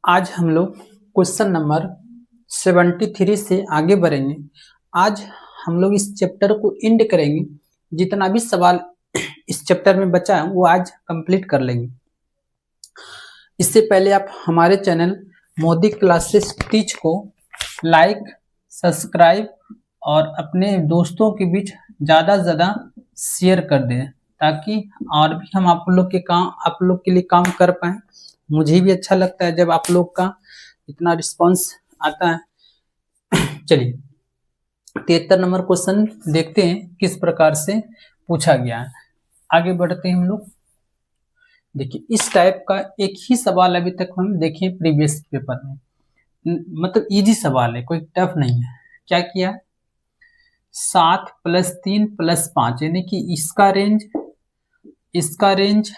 आज हम लोग क्वेश्चन नंबर 73 से आगे बढ़ेंगे। आज हम लोग इस चैप्टर को एंड करेंगे। जितना भी सवाल इस चैप्टर में बचा है वो आज कंप्लीट कर लेंगे। इससे पहले आप हमारे चैनल मोदी क्लासेस टीच को लाइक, सब्सक्राइब और अपने दोस्तों के बीच ज़्यादा से ज़्यादा शेयर कर दें, ताकि और भी हम आप लोग के लिए काम कर पाएँ। मुझे भी अच्छा लगता है जब आप लोग का इतना रिस्पांस आता है। चलिए 73 नंबर क्वेश्चन देखते हैं किस प्रकार से पूछा गया है। आगे बढ़ते हैं हम लोग। देखिए इस टाइप का एक ही सवाल अभी तक हम देखें प्रीवियस पेपर में, मतलब इजी सवाल है, कोई टफ नहीं है। क्या किया है, 7 + 3 + 5 यानी कि इसका रेंज, इसका रेंज,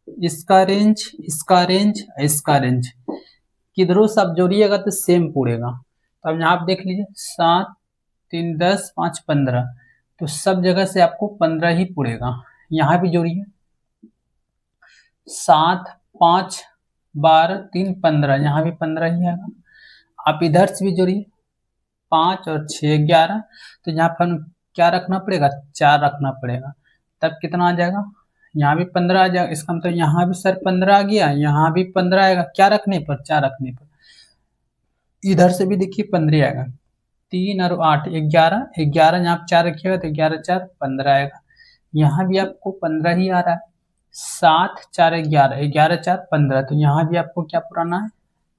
इसका रेंज, इसका रेंज, इसका रेंज किधरों से आप जोड़िएगा तो सेम पूरेगा। तो अब यहाँ आप देख लीजिए 7 3 10 5 15, तो सब जगह से आपको 15 ही पूरेगा। यहाँ भी जोड़िए 7 5 12 3 15, यहाँ भी 15 ही आएगा। आप इधर से भी जोड़िए 5 और 6 11, तो यहाँ पर हम क्या रखना पड़ेगा, 4 रखना पड़ेगा, तब कितना आ जाएगा, यहाँ भी 15 आ जाएगा। इसका मतलब यहाँ भी सर 15 आ गया, यहाँ भी 15 आएगा, क्या रखने पर, 4 रखने पर। इधर से भी देखिए 15 आएगा, 3 और 8 11, 11 यहाँ 4 रखिएगा तो 11 4 15 आएगा। यहाँ भी आपको 15 ही आ रहा है, 7 4 11, 11 4 15, तो यहाँ भी आपको क्या पुराना है,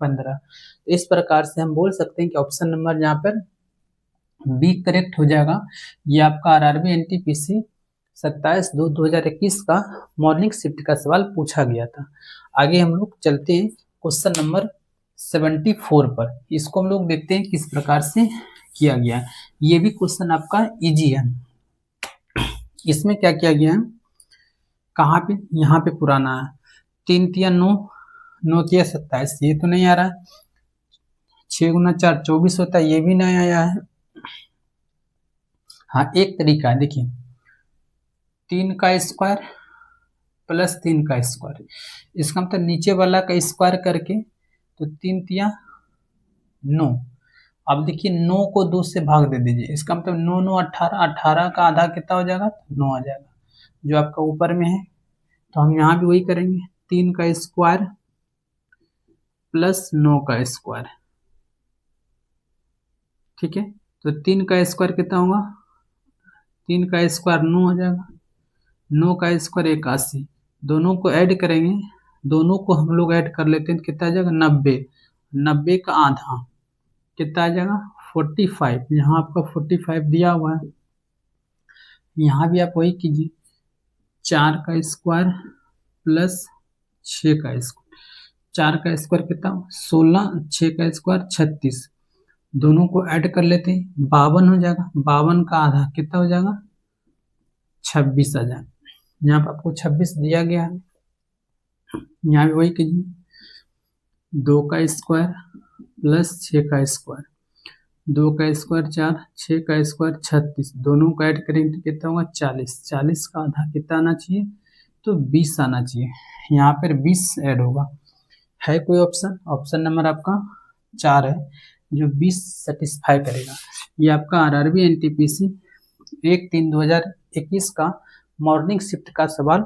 15। इस प्रकार से हम बोल सकते हैं कि ऑप्शन नंबर यहाँ पर बी करेक्ट हो जाएगा। ये आपका आरआरबी एनटीपीसी 27/2/2021 का मॉर्निंग शिफ्ट का सवाल पूछा गया था। आगे हम लोग चलते हैं क्वेश्चन नंबर 74 पर। इसको हम लोग देखते हैं किस प्रकार से किया गया है। ये भी क्वेश्चन आपका इजी है। इसमें क्या किया गया है, कहाँ पे, यहाँ पे पुराना है, 3 3 9, 9 3 27, ये तो नहीं आ रहा है। 6 × 4 24 होता है, ये भी नहीं आया है। हाँ एक तरीका है, देखिए 3 का स्क्वायर + 3 का स्क्वायर, इसका मतलब नीचे वाला का स्क्वायर करके, तो 3 3 9। अब देखिए 9 को 2 से भाग दे दीजिए, इसका मतलब 9 9 18, 18 का आधा कितना हो जाएगा, 9 आ जाएगा, जो आपका ऊपर में है। तो हम यहाँ भी वही करेंगे, 3 का स्क्वायर + 9 का स्क्वायर, ठीक है। तो 3 का स्क्वायर कितना होगा, 3 का स्क्वायर 9 हो जाएगा, 9 का स्क्वायर 81, दोनों को ऐड करेंगे, दोनों को हम लोग ऐड कर लेते हैं तो कितना आ जाएगा, 90, 90 का आधा कितना आ जाएगा, 45। यहाँ आपका 45 दिया हुआ है। यहाँ भी आप वही कीजिए, 4 का स्क्वायर + 6 का स्क्वायर, 4 का स्क्वायर कितना 16, 6 का स्क्वायर 36, दोनों को ऐड कर लेते हैं, 52 हो जाएगा, 52 का आधा कितना हो जाएगा, 26 आ जाएगा। यहाँ पर आपको 26 दिया गया है। यहाँ भी वही कीजिए, 2 का स्क्वायर + 6 का स्क्वायर, 2 का स्क्वायर 4, 6 का स्क्वायर 36, दोनों को ऐड करेंगे तो कितना होगा, 40, 40 का आधा कितना आना चाहिए, तो 20 आना चाहिए। यहाँ पर 20 ऐड होगा। है कोई ऑप्शन, ऑप्शन नंबर आपका 4 है जो 20 सेटिस्फाई करेगा। ये आपका आरआरबी एनटीपीसी 1/3/2021 का मॉर्निंग शिफ्ट का सवाल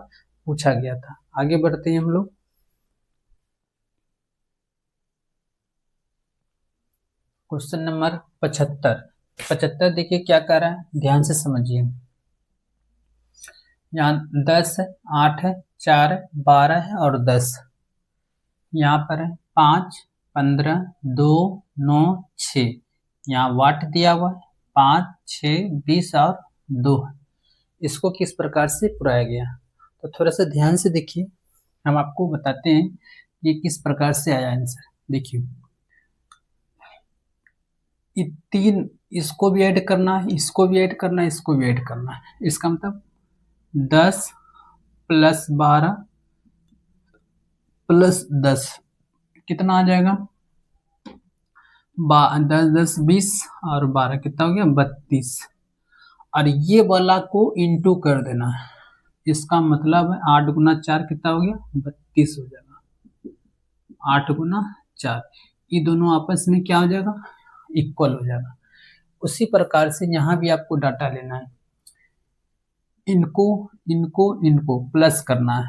पूछा गया था। आगे बढ़ते हैं हम लोग। क्वेश्चन नंबर 75 देखिए क्या कर रहा है, ध्यान से समझिए। यहाँ 10 है, 8 है, 4 है, 12 है और 10। यहाँ पर है 5 15 2 9 6, यहाँ वाट दिया हुआ है, 5 6 20 और 2 है। इसको किस प्रकार से पुराया गया, तो थोड़ा सा ध्यान से देखिए, हम आपको बताते हैं ये किस प्रकार से आया आंसर। देखिए 3, इसको भी ऐड करना है, इसको भी ऐड करना है, इसको भी ऐड करना है। इसका मतलब 10 + 12 + 10 कितना आ जाएगा, 10 10 20 और 12 कितना हो गया, 32। और ये वाला को इंटू कर देना है, इसका मतलब है 8 गुना 4 कितना हो गया, 32 हो जाएगा। 8 गुना 4, ये दोनों आपस में क्या हो जाएगा, इक्वल हो जाएगा। उसी प्रकार से यहाँ भी आपको डाटा लेना है, इनको इनको इनको प्लस करना है।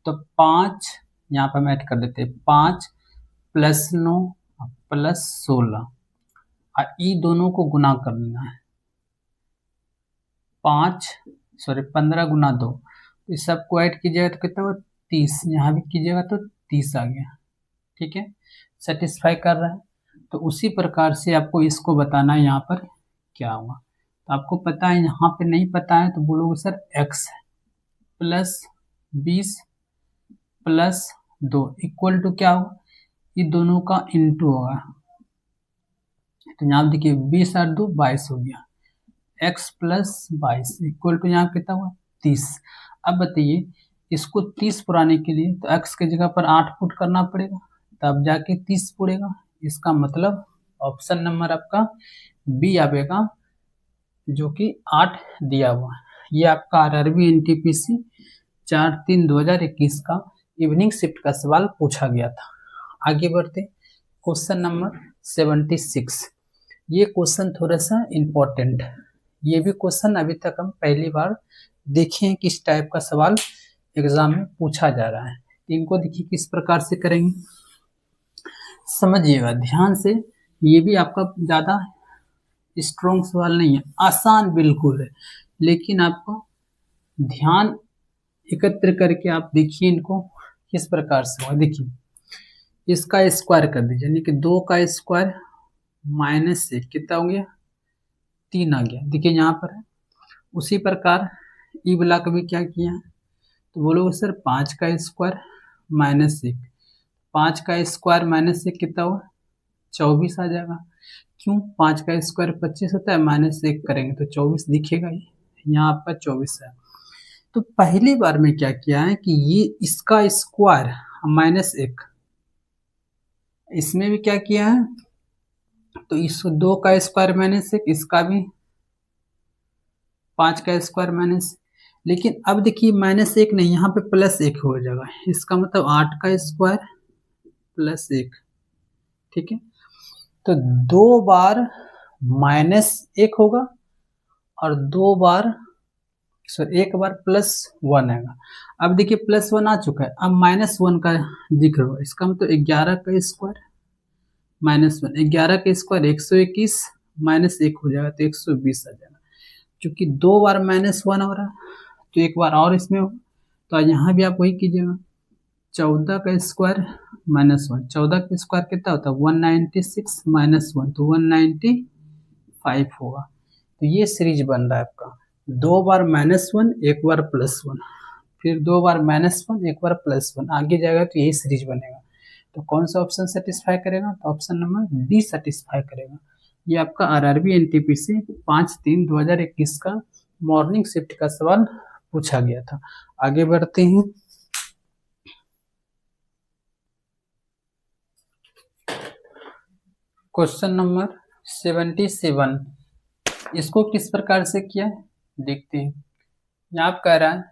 तो 5 यहाँ पर हम ऐड कर देते हैं, 5 + 9 + 16, और ये दोनों को गुना कर देना है। 15 गुना 2, तो इस सबको ऐड कीजिएगा तो कितना होगा, 30। यहाँ भी कीजिएगा तो 30 आ गया। ठीक है, सेटिस्फाई कर रहा है। तो उसी प्रकार से आपको इसको बताना है यहाँ पर क्या होगा। तो आपको पता है, यहाँ पे नहीं पता है तो बोलोगे सर x + 20 + 2 इक्वल टू क्या होगा, ये दोनों का इंटू होगा। तो यहाँ देखिए 20 और 2 22 हो गया, x + 22 इक्वल टू यहाँ कितना हुआ, 30। अब बताइए इसको 30 पुराने के लिए तो x के जगह पर 8 पुट करना पड़ेगा, तब जाके 30 पुड़ेगा। इसका मतलब ऑप्शन नंबर आपका बी आएगा, जो कि 8 दिया हुआ है। ये आपका RRB NTPC 4/3/2021 का इवनिंग शिफ्ट का सवाल पूछा गया था। आगे बढ़ते क्वेश्चन नंबर 76। ये क्वेश्चन थोड़ा सा इम्पोर्टेंट है। ये भी क्वेश्चन अभी तक हम पहली बार देखे हैं किस टाइप का सवाल एग्जाम में पूछा जा रहा है। इनको देखिए किस प्रकार से करेंगे, समझिएगा ध्यान से। ये भी आपका ज़्यादा स्ट्रॉन्ग सवाल नहीं है, आसान बिल्कुल है, लेकिन आपको ध्यान एकत्र करके आप देखिए इनको किस प्रकार से होगा। देखिए इसका स्क्वायर कर दीजिए, यानी कि 2 का स्क्वायर -1 कितना हो गया, 3 आ गया। देखिए यहाँ पर है। उसी प्रकार ई वाला का भी क्या किया है, तो बोलोगे सर 5 का स्क्वायर -1, 5 का स्क्वायर -1 कितना हुआ, 24 आ जाएगा। क्यों, 5 का स्क्वायर 25 होता है, -1 करेंगे तो 24 दिखेगा ही, यहाँ आपका 24 है। तो पहली बार में क्या किया है कि ये इसका स्क्वायर -1, इसमें भी क्या किया है, तो इस 2 का स्क्वायर -1, इसका भी 5 का स्क्वायर -, लेकिन अब देखिए -1 नहीं, यहाँ पे +1 हो जाएगा। इसका मतलब 8 का स्क्वायर +1। ठीक है, तो 2 बार -1 होगा और 2 बार एक बार +1 आएगा। अब देखिए +1 आ चुका है, अब -1 का जिक्र होगा। इसका मतलब 11 का स्क्वायर -1, 11 का स्क्वायर 121 -1 हो जाएगा तो 120 आ जाएगा। क्योंकि 2 बार -1 हो रहा है तो एक बार और इसमें होगा, तो यहाँ भी आप वही कीजिएगा। 14 का स्क्वायर -1, 14 का स्क्वायर कितना होता है, 196 -1 तो 195 होगा। तो ये सीरीज बन रहा है आपका, 2 बार -1 एक बार +1, फिर 2 बार -1 एक बार +1, आगे जाएगा तो यही सीरीज बनेगा। तो कौन सा ऑप्शन सेटिस्फाई करेगा, तो ऑप्शन नंबर डी सेटिस्फाई करेगा। ये आपका RRB NTPC 5/3/2021 का मॉर्निंग शिफ्ट का सवाल पूछा गया था। आगे बढ़ते हैं। क्वेश्चन नंबर 77, इसको किस प्रकार से किया है देखते हैं। यहाँ आप कह रहा है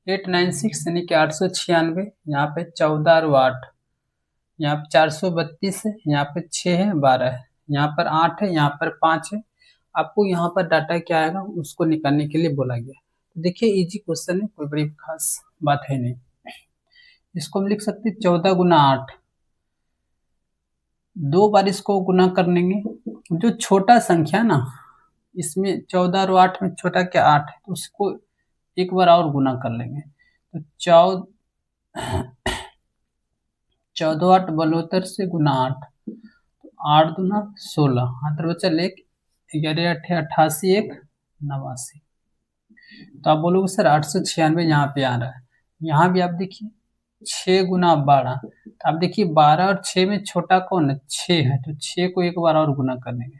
896 यानी कि 896, यहाँ पे 14 और 8, यहाँ पे 432 है, यहाँ पे 6 है, 12 है, यहाँ पर 8 है, यहाँ पर 5 है। आपको यहाँ पर डाटा क्या आएगा उसको निकालने के लिए बोला गया। तो देखिए इजी क्वेश्चन है, कोई बड़ी खास बात है नहीं। इसको हम लिख सकते हैं 14 गुना 8, 2 बार इसको गुना कर लेंगे। जो छोटा संख्या ना, इसमें 14 और 8 में छोटा क्या 8 है, तो उसको एक बार और गुना कर लेंगे। तो 14 8 72 से गुना 8, तो 8 दूना 16, हाथ बचा 1, 11 8 88, 1 89। तो आप बोलोगे सर 896 यहाँ पे आ रहा है। यहाँ भी आप देखिए 6 गुना 12, तो आप देखिए 12 और 6 में छोटा कौन है, 6 है, तो 6 को एक बार और गुना कर लेंगे।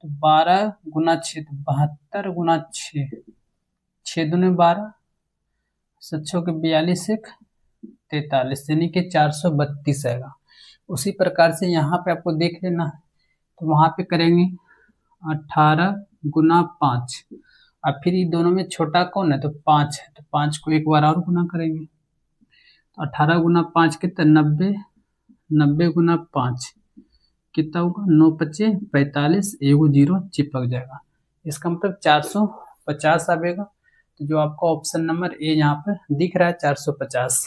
तो 12 गुना 6 तो 72 गुना 6, 6 दूने 12, 7 के 42, 1 43, यानी कि 432 आएगा। उसी प्रकार से यहाँ पे आपको देख लेना है, तो वहाँ पे करेंगे 18 गुना 5, अब फिर ये दोनों में छोटा कौन है, तो 5 है, तो 5 को एक बार और गुना करेंगे, तो 18 गुना 5 कितना 90, 90 गुना 5 कितना होगा 9 पच्चे 45, एगो जीरो चिपक जाएगा, इसका मतलब 450 आएगा। तो जो आपका ऑप्शन नंबर ए यहाँ पर दिख रहा है 450,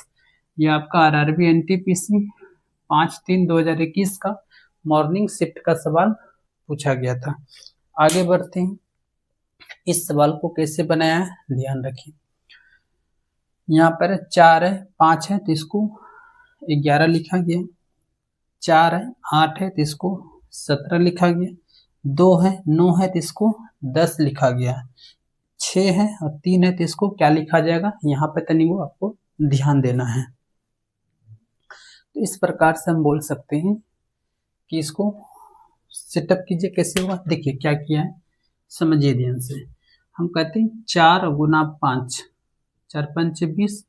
ये आपका आरआरबी एनटीपीसी 5/3/2021 का मॉर्निंग शिफ्ट का सवाल पूछा गया था। आगे बढ़ते हैं, इस सवाल को कैसे बनाया है ध्यान रखिए। यहाँ पर 4 है 5 है तो इसको 11 लिखा गया, 4 है 8 है तो इसको 17 लिखा गया, 2 है 9 है तो इसको 10 लिखा गया, 6 है और 3 है तो इसको क्या लिखा जाएगा, यहाँ पे तनी वो आपको ध्यान देना है। तो इस प्रकार से हम बोल सकते हैं कि इसको सेटअप कीजिए, कैसे होगा देखिए क्या किया है, समझिए ध्यान से। हम कहते हैं 4 गुना 5, 4 5 20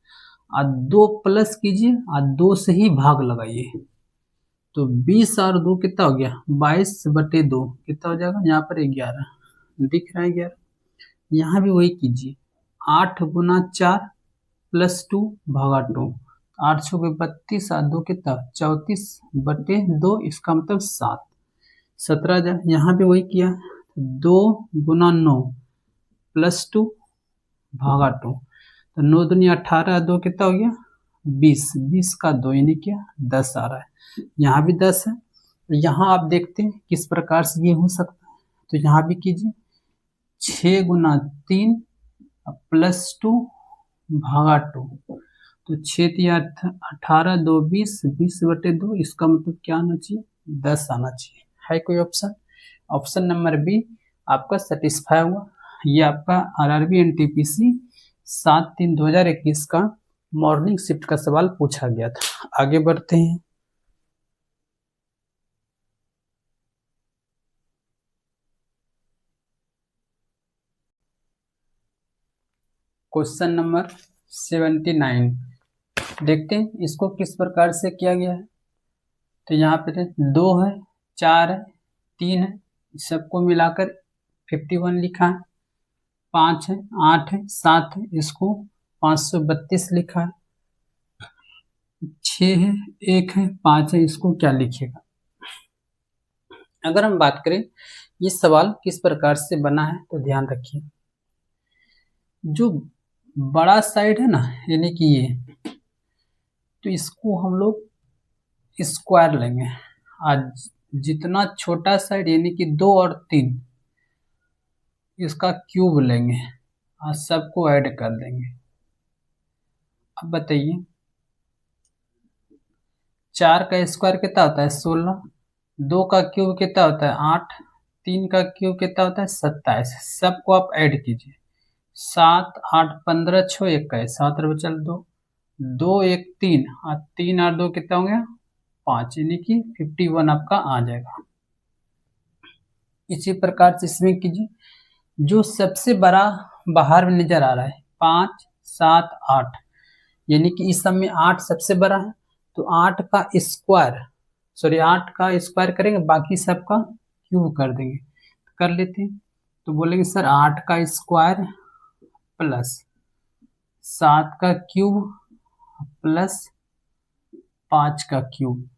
और 2 प्लस कीजिए और 2 से ही भाग लगाइए, तो 20 और 2 कितना हो गया 22/2 कितना हो जाएगा, यहाँ पर 11 दिख रहा है 11। यहाँ भी वही कीजिए, 8 गुना 4 प्लस 2 भागा 2, 8 छः 32 और 2 कितना 34/2, इसका मतलब 7, 17। यहाँ भी वही किया, 2 गुना 9 प्लस 2 भागा 2, तो 9 दूनी 18, 2 कितना हो गया 20, 20 का 2 यानी क्या 10 आ रहा है। यहाँ भी 10 है, यहाँ आप देखते हैं किस प्रकार से ये हो सकता है, तो यहाँ भी कीजिए 6 गुना 3 प्लस 2 भागा 2, तो 6 18, 2 20, 20/2, इसका मतलब क्या आना चाहिए 10 आना चाहिए। है कोई ऑप्शन, ऑप्शन नंबर बी आपका सेटिस्फाई हुआ। ये आपका आरआरबी एनटीपीसी 7/3/2021 का मॉर्निंग शिफ्ट का सवाल पूछा गया था। आगे बढ़ते हैं, क्वेश्चन नंबर 79 देखते हैं इसको किस प्रकार से किया गया है। तो यहाँ पे 2 है 4 है 3 है, सबको मिलाकर 51 लिखा है, 5 है 8 है 7 है, इसको 532 लिखा है, 6 है 1 है 5 है, इसको क्या लिखेगा। अगर हम बात करें ये सवाल किस प्रकार से बना है, तो ध्यान रखिए, जो बड़ा साइड है ना यानी कि ये, तो इसको हम लोग स्क्वायर लेंगे, आज जितना छोटा साइड यानी कि 2 और 3 इसका क्यूब लेंगे और सबको ऐड कर देंगे। अब बताइए 4 का स्क्वायर कितना होता है 16, 2 का क्यूब कितना होता है 8, 3 का क्यूब कितना होता है 27, सबको आप ऐड कीजिए, 7 8 15 6 21, 7 और बचल 2, 2 1 3 और 3 और 2 कितना हो गया 5, यानी कि 51 आपका आ जाएगा। इसी प्रकार से इसमें कीजिए, जो सबसे बड़ा बाहर में नजर आ रहा है 5 7 8, यानी कि इस सब में 8 सबसे बड़ा है, तो 8 का स्क्वायर 8 का स्क्वायर करेंगे, बाकी सब का क्यूब कर देंगे, कर लेते हैं। तो बोलेंगे सर 8 का स्क्वायर प्लस 7 का क्यूब प्लस 5 का क्यूब।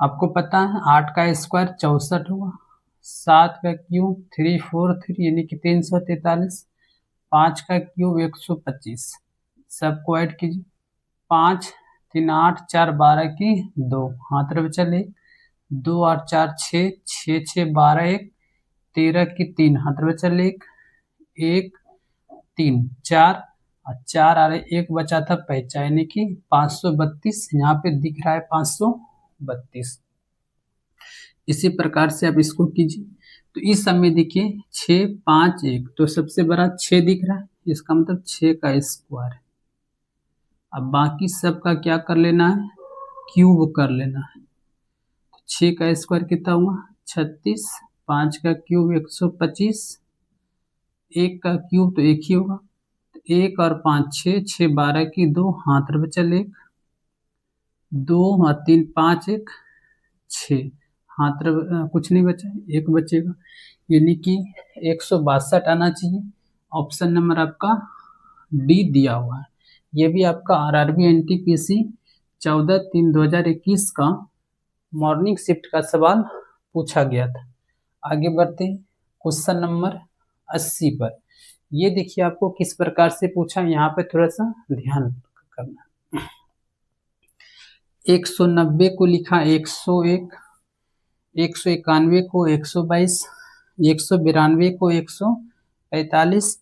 आपको पता है 8 का स्क्वायर 64 हुआ, 7 का क्यूब 343 यानी कि 343, 5 का क्यूब 125, सबको ऐड कीजिए, 5 3 8 4 12 की 2, हाथ में चले 2 8 4 6 6 6 12 1 13 की 3, हाथ में चले 1 3 4 और 4 आ रहे 1 बचा था पैंचा, यानी कि 532 यहाँ पे दिख रहा है 532। इसी प्रकार से आप इसको कीजिए, तो इस समय देखिए 6 5 1, तो सबसे बड़ा 6 दिख रहा है, इसका मतलब 6 का स्क्वायर। अब बाकी सब का क्या कर लेना है क्यूब कर लेना है, 6 का स्क्वायर कितना हुआ 36, 5 का क्यूब 125, 1 का क्यूब तो 1 ही होगा, 1 और 5 6 6 12 की 2, हाथ में चल 1 2 और 3 5 1 6, कुछ नहीं बचा, एक बचेगा, यानी कि 162 आना चाहिए। ऑप्शन नंबर आपका डी दिया हुआ है। ये भी आपका आरआरबी एनटीपीसी 14/3/2021 का मॉर्निंग शिफ्ट का सवाल पूछा गया था। आगे बढ़ते हैं क्वेश्चन नंबर 80 पर। ये देखिए आपको किस प्रकार से पूछा, यहाँ पे थोड़ा सा ध्यान करना। 190 को लिखा 101, 191 को 122, 192 को 145,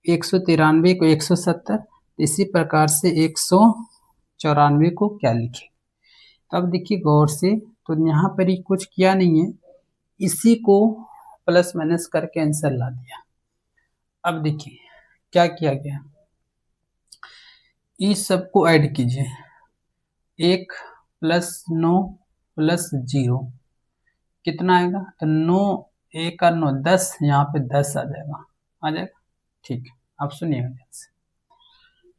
193 को 170, इसी प्रकार से 194 को क्या लिखे। तो अब देखिए गौर से, तो यहाँ पर ही कुछ किया नहीं है, इसी को प्लस माइनस करके आंसर ला दिया। अब देखिए क्या किया गया, इस सबको ऐड कीजिए, 1 + 9 + 0 कितना आएगा, तो 9 1 और 9 10, यहाँ पे 10 आ जाएगा, ठीक है। अब सुनिएगा ध्यान से,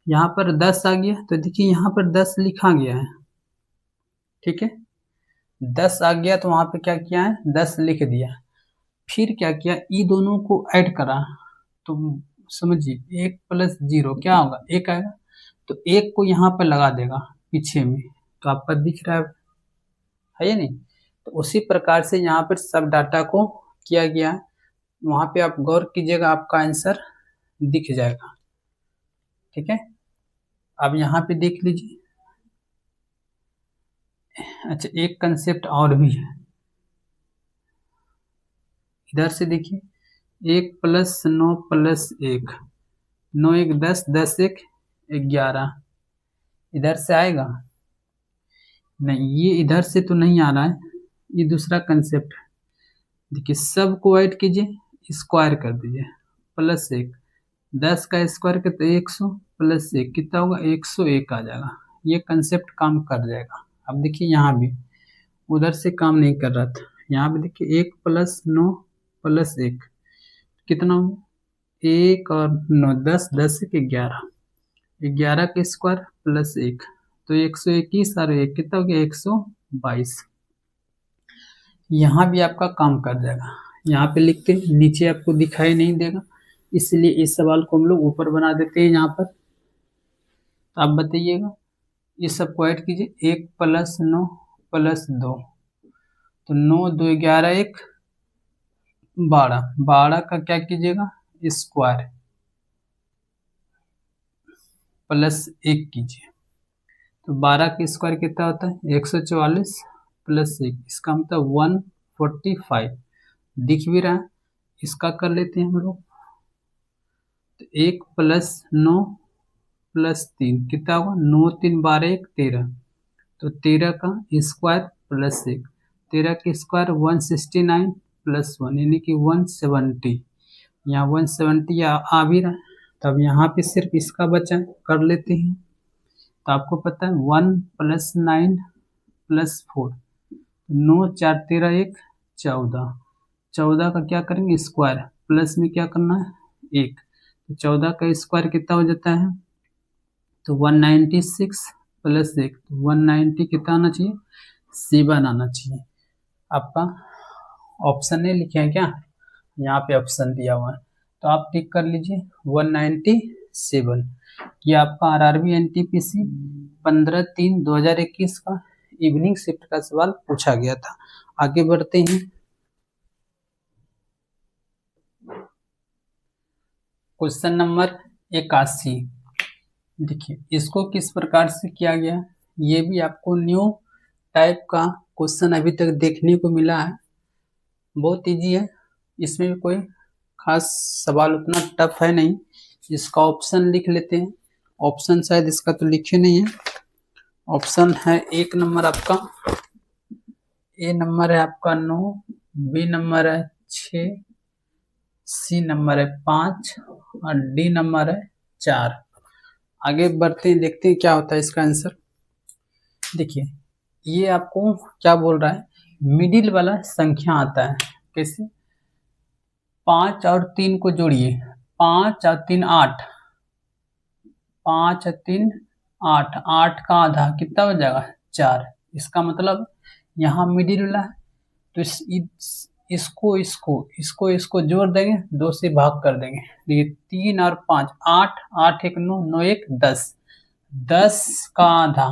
यहाँ पर 10 आ गया, तो देखिए यहाँ पर 10 लिखा गया है, ठीक है, 10 आ गया तो वहां पे क्या किया है, 10 लिख दिया। फिर क्या किया, ये दोनों को ऐड करा, तो समझिए 1 + 0 क्या होगा, 1 आएगा, तो 1 को यहाँ पर लगा देगा पीछे में, तो आपका दिख रहा है या नहीं। तो उसी प्रकार से यहाँ पर सब डाटा को किया गया है, वहां पे आप गौर कीजिएगा, आपका आंसर दिख जाएगा, ठीक है। अब यहाँ पे देख लीजिए, अच्छा एक कंसेप्ट और भी है, इधर से देखिए, 1 + 9 + 1, 9 1 10, 10 1 11, इधर से आएगा नहीं, ये इधर से तो नहीं आ रहा है, ये दूसरा कंसेप्ट है। देखिए सबको ऐड कीजिए, स्क्वायर कर दीजिए, +1, 10 का स्क्वायर कितना, 100 + 1 कितना होगा, 101 आ जाएगा। ये कंसेप्ट काम कर जाएगा। अब देखिए यहाँ भी उधर से काम नहीं कर रहा था, यहाँ पे देखिए 1 + 9 + 1 कितना होगा, 1 और 9 10, 10 1 11, 11 का स्क्वायर +1, तो 121 और 1 कितना हो गया, 122। यहाँ भी आपका काम कर जाएगा, यहाँ पे लिखते हैं, नीचे आपको दिखाई नहीं देगा, इसलिए इस सवाल को हम लोग ऊपर बना देते हैं यहाँ पर। तो आप बताइएगा, ये सबको ऐड कीजिए, 1 + 9 + 2, तो 9 2 11 1 12, 12 का क्या कीजिएगा, स्क्वायर +1 कीजिए, तो 12 का स्क्वायर कितना होता है, 144 + 1, इसका मतलब 145 दिख भी रहा है। इसका कर लेते हैं हम लोग, तो 1 + 9 + 3 कितना होगा, 9 3 12 1 13, तो 13 का स्क्वायर +1, 13 का स्क्वायर 169 + 1 यानी कि 170, यहाँ 170 आ भी रहा है। तब यहाँ पे सिर्फ इसका बचा कर लेते हैं, तो आपको पता है 1 + 9 + 4, 9 4 13 1 14, 14 का क्या करेंगे, स्क्वायर, प्लस में क्या करना है 1, तो 14 का स्क्वायर कितना हो जाता है, तो 196 + 1, तो 190 कितना आना चाहिए, 7 आना चाहिए। आपका ऑप्शन नहीं लिखे हैं क्या, यहाँ पे ऑप्शन दिया हुआ है, तो आप टिक कर लीजिए 197। ये आपका आरआरबी एनटीपीसी 15/3/2021 का इवनिंग शिफ्ट का सवाल पूछा गया था। आगे बढ़ते हैं, क्वेश्चन नंबर 81। देखिए इसको किस प्रकार से किया गया, ये भी आपको न्यू टाइप का क्वेश्चन अभी तक देखने को मिला है, बहुत इजी है, इसमें कोई खास सवाल उतना टफ है नहीं। इसका ऑप्शन लिख लेते हैं, ऑप्शन शायद इसका तो लिखे नहीं है, ऑप्शन है 1 नंबर आपका, ए नंबर है आपका 9, बी नंबर है 6, सी नंबर है 5 और डी नंबर है 4। आगे बढ़ते हैं, देखते हैं क्या होता है इसका आंसर। देखिए ये आपको क्या बोल रहा है, मिडिल वाला संख्या आता है कैसे, 5 और 3 को जोड़िए, 5 और 3 8, 5 और 3 8, 8 का आधा कितना हो जाएगा 4। इसका मतलब यहाँ मिडिल वाला है, तो इसको जोड़ देंगे, 2 से भाग कर देंगे। देखिए 3 और 5 8, 8 1 9, 9 1 10, 10 का आधा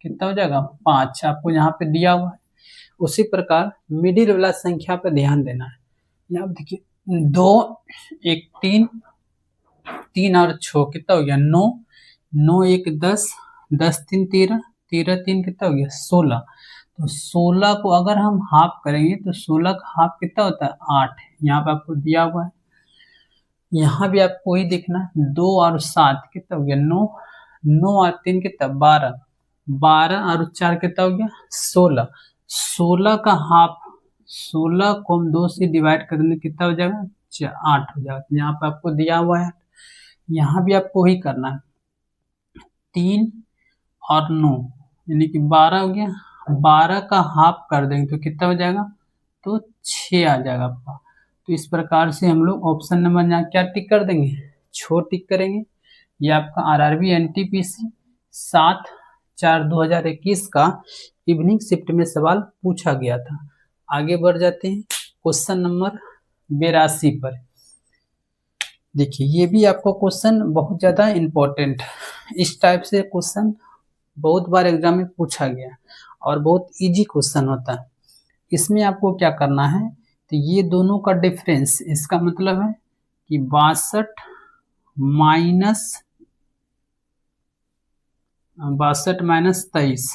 कितना हो जाएगा 5, आपको यहाँ पे दिया हुआ है। उसी प्रकार मिडिल वाला संख्या पे ध्यान देना है। यहाँ देखिए 2 1 3, 3 और 6 कितना हो गया 9, 9 1 10, 10 3 13, 13 3 कितना हो गया 16। तो 16 को अगर हम हाफ करेंगे तो 16 का हाफ कितना होता है 8, यहाँ पे आपको दिया हुआ है। यहाँ भी आपको वही देखना है, 2 और 7 कितना हो गया 9, 9 और 3 कितना 12, 12 और 4 कितना हो गया 16, 16 का हाफ, 16 को हम 2 से डिवाइड कर देंगे कितना हो जाएगा 8 हो जाएगा। यहाँ पे आपको दिया हुआ है, यहाँ भी आपको वही करना है, 3 और 9 यानी कि 12 हो गया, 12 का हाफ कर देंगे तो कितना हो जाएगा तो 6 आ जाएगा आपका। तो इस प्रकार से हम लोग ऑप्शन नंबर यहाँ क्या टिक कर देंगे 6 टिक करेंगे। ये आपका आरआरबी एनटीपीसी 7/4/2021 का इवनिंग शिफ्ट में सवाल पूछा गया था। आगे बढ़ जाते हैं क्वेश्चन नंबर 82 पर। देखिए ये भी आपको क्वेश्चन बहुत ज़्यादा इम्पोर्टेंट, इस टाइप से क्वेश्चन बहुत बार एग्जाम में पूछा गया और बहुत इजी क्वेश्चन होता है। इसमें आपको क्या करना है, तो ये दोनों का डिफरेंस, इसका मतलब है कि 62 माइनस 23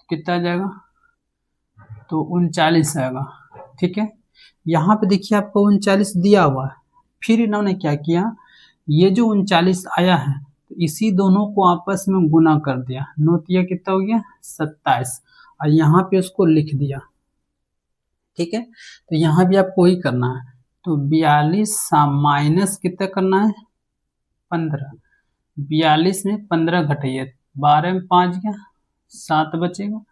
कितना आ जाएगा तो 39 आएगा। ठीक है, यहाँ पे देखिए आपको 39 दिया हुआ है, फिर इन्होंने क्या किया, ये जो 39 आया है तो इसी दोनों को आपस में गुना कर दिया, 9 तिया कितना हो गया 27 और यहाँ पे उसको लिख दिया। ठीक है, तो यहाँ भी आपको वही करना है, तो 42 माइनस कितना करना है 15, 42 में 15 घटाइए, 12 में 5 गया 7 बचेगा,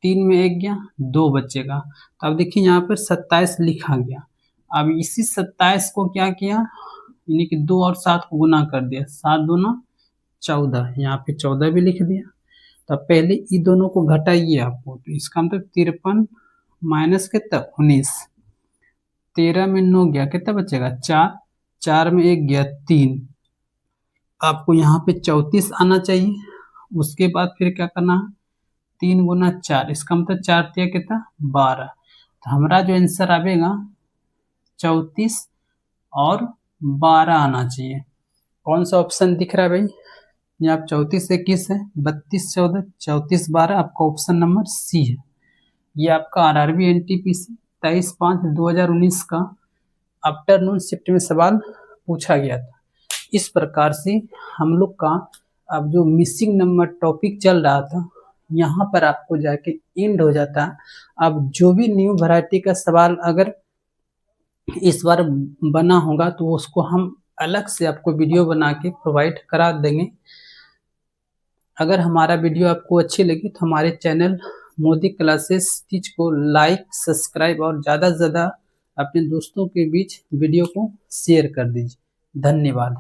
3 में 1 गया 2 बचेगा। तो अब देखिए यहाँ पर 27 लिखा गया। अब इसी 27 को क्या किया, यानी कि 2 और 7 को गुना कर दिया, 7 दूना 14, यहाँ पे 14 भी लिख दिया। तो पहले ये दोनों को घटाइए आपको, तो इसका मतलब 53 माइनस कितना 19, 13 में 9 गया कितना बचेगा 4, 4 में 1 गया 3, आपको यहाँ पे 34 आना चाहिए। उसके बाद फिर क्या करना है 3 गुना 4, इसका मतलब 4 तिया कितना 12। तो हमारा जो आंसर आएगा 34 और 12 आना चाहिए। कौन सा ऑप्शन दिख रहा है भाई, ये आप 34 21 है, 32 14, 34 12, आपका ऑप्शन नंबर सी है। ये आपका आरआरबी एनटीपीसी 23/5/2019 का आफ्टरनून शिफ्ट में सवाल पूछा गया था। इस प्रकार से हम लोग का अब जो मिसिंग नंबर टॉपिक चल रहा था यहाँ पर आपको जाके एंड हो जाता है। अब जो भी न्यू वैरायटी का सवाल अगर इस बार बना होगा तो उसको हम अलग से आपको वीडियो बना के प्रोवाइड करा देंगे। अगर हमारा वीडियो आपको अच्छी लगी तो हमारे चैनल मोदी क्लासेस टीच को लाइक सब्सक्राइब और ज़्यादा से ज़्यादा अपने दोस्तों के बीच वीडियो को शेयर कर दीजिए। धन्यवाद।